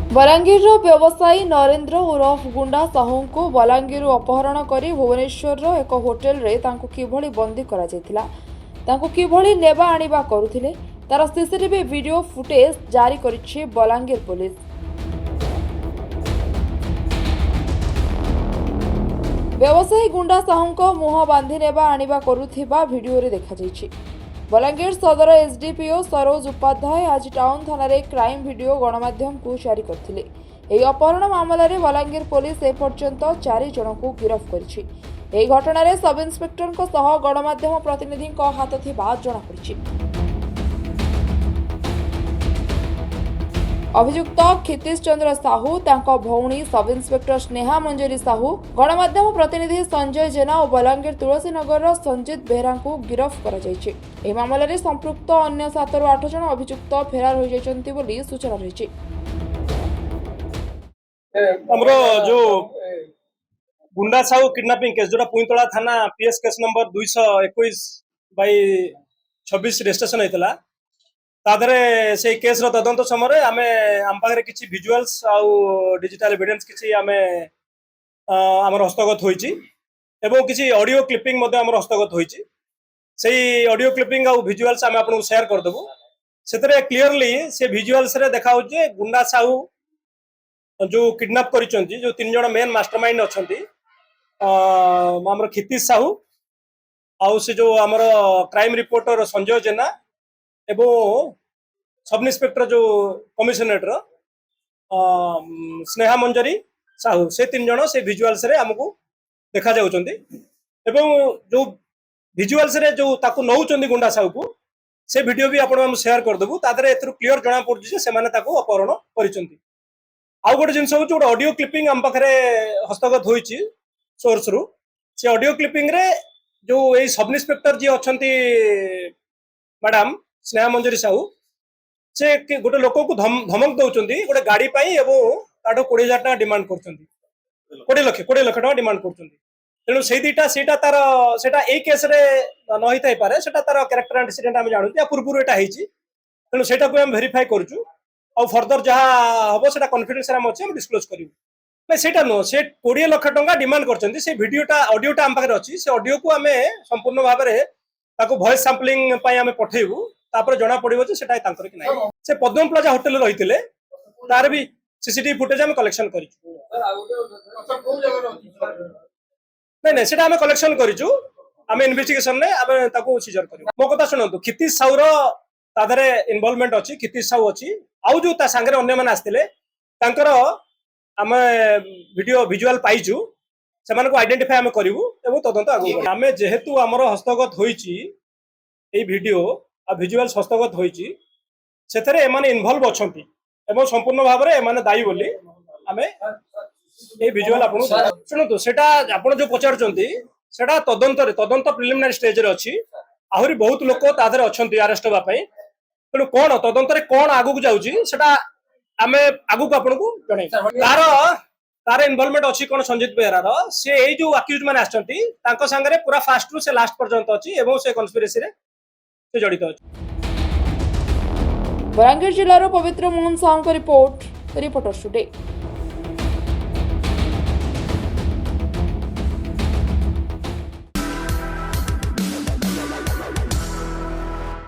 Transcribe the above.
बलांगीर व्यवसायी नरेंद्र उर्फ गुंडा साहू को बलांगीर अपहरण कर भुवनेश्वर एक होटेल रे तांको किभली बंदी करा जायतिला, तांको किभली नेबा आनिबा करुथिले तार सीसीटीवी वीडियो फुटेज जारी करिछि बलांगीर पुलिस। व्यवसायी गुंडा साहू मुह बांधि नेबा आनिबा करुथिबा वीडियो रे देखा जायछि। बलांगीर सदर एसडीपीओ सरोज उपाध्याय आज टाउन थाना क्राइम वीडियो गणमाध्यम को जारी करथिले। एही अपहरण मामलें बलांगीर पुलिस एपर्यंत 4 जन को गिरफ्त करिछि। एही घटना सब इन्स्पेक्टर गणमाध्यम प्रतिनिधि हाथ थिबा जणा पड़िछि। अभियुक्त क्षितिश चंद्र साहू, तांको भौणी सब इन्स्पेक्टर स्नेहा मंजरी साहू, गणमाध्यम प्रतिनिधि संजय जेना और बलांगीर तुलसी नगर संजीत बेहरा को गिरफ्त करा जायछि। एही मामलें संपृक्त अन्य 7 ରୁ 8 जन अभियुक्त फेरार हो जायछन्ति बोली सूचना रहिछि। हमरो जो गुंडा साहू किडनैपिंग केस जोटा पुईतला थाना पीएस केस नंबर 221/26 रजिस्ट्रेशन होइतला तादरे से केस रो तदंत समय आमे आम पाखरे किछि विजुअल्स आउ डिजिटल एविडेंस किछि आमे हमर हस्तगत होइछि एवं किछि ऑडियो क्लिपिंग मध्ये हमर हस्तगत होइछि। सेही ऑडियो क्लिपिंग आउ विजुअल्स आमे आपन शेयर कर देबो। सेतरे क्लियरली से विजुअल्स रे देखा होजे गुंडा साहू जो किडनैप करिसंती जो 3 जण मेन मास्टरमाइंड अछंती हमर क्षितिश साहू आउ से जो हमर क्राइम रिपोर्टर संजय जेना एवं सब इन्स्पेक्टर जो कमिशनरेट रो स्नेहा मंजरी साहू से 3 जण से विजुअल्स रे हमकु देखा जाउचंती एवं जो विजुअल्स रे जो ताकू नउचंती गुंडा साहू को से वीडियो भी आपण हम शेयर कर देबु। तादरे एथरु क्लियर जणा पड़ुची जे से माने ताकू अपहरण करिसंती। आउ गोटे जिनस हो गोटे ऑडियो क्लिपिंग हम पाखे हस्तगत होइछि सोर्स रु। से ऑडियो क्लिपिंग रे जो ए सब इन्स्पेक्टर जी अछंती मैडम स्नेहा मंजरी साहू से गोटे लोक को धमक दउचंती गोटे गाड़ी पाई एवं ताडो 20,000 टका डिमांड करचंती 20 लाख टका डिमांड करचंती। तेणु से दुटा सेटा तार सेटा ए केस रे न होई थाई पारे सेटा तार कैरेक्टर एंटीसीडेंट हम जानू या पूर्व एटा हेछि। तेणु सेटा को हम वेरीफाई करचु और फर्दर जहाँ हम से कन्फिडेंशियल अच्छे हम डिस्क्लोज करूँ ना सेटा नुह से 20 लाख टका डिमांड करचंती। से वीडियोटा ऑडियोटा हम पाखे अच्छी से ऑडियो को आम संपूर्ण भाव में वॉइस सैंपलिंग आम पठेबू तापर जना पड़ो सेटा तांकर कि नहीं। से पद्म प्लाजा होटेल रही तार भी सीसीटीवी फुटेज आम कलेक्शन कर नहीं सेटा आम कलेक्शन करूँ आम इन्वेस्टिगेशन में आम ताको सीजर कर। मो कथा शुणु क्षितिश साहूर तादरे इनवॉल्वमेंट अच्छी क्षितिश साहू अच्छी आउ जो ता सांगरे अन्य माने आस्तिले तांकर आम वीडियो विजुअल पाइचु से आइडेंटिफाई आम करूँ एवं तदंत आगे आम जेहेतु आमर हस्तगत होइछि ए वीडियो आ विजुअल्स हस्तगत होइछि सेथरे एमाने इन्वॉल्व अछंती एवं संपूर्ण भाव में एमाने दायी बोली आम ए विजुअल आपन सुनतु सेटा आपन जो पचारचंती सेटा तदंत प्रिलिमिनरी स्टेज रे अछि। आहुरी बहुत लोक तादरे अछंती अरेस्ट होबा पई। तेणु कौन तदंत कौन आगू जाऊँगी सेटा आम आगू आपन को जन तार तार इनवॉल्वमेंट अच्छी कौन संजीत बेहरार से यही जो अक्यूज मैंने आसछंती तांको संगरे पूरा फास्ट रु से लास्ट पर्यंत अच्छी एवं से कन्स्पिरेसी रे से जड़ित अछि। बलांगीर जिल्लार पवित्र मोहन साहू रिपोर्टर्स टुडे।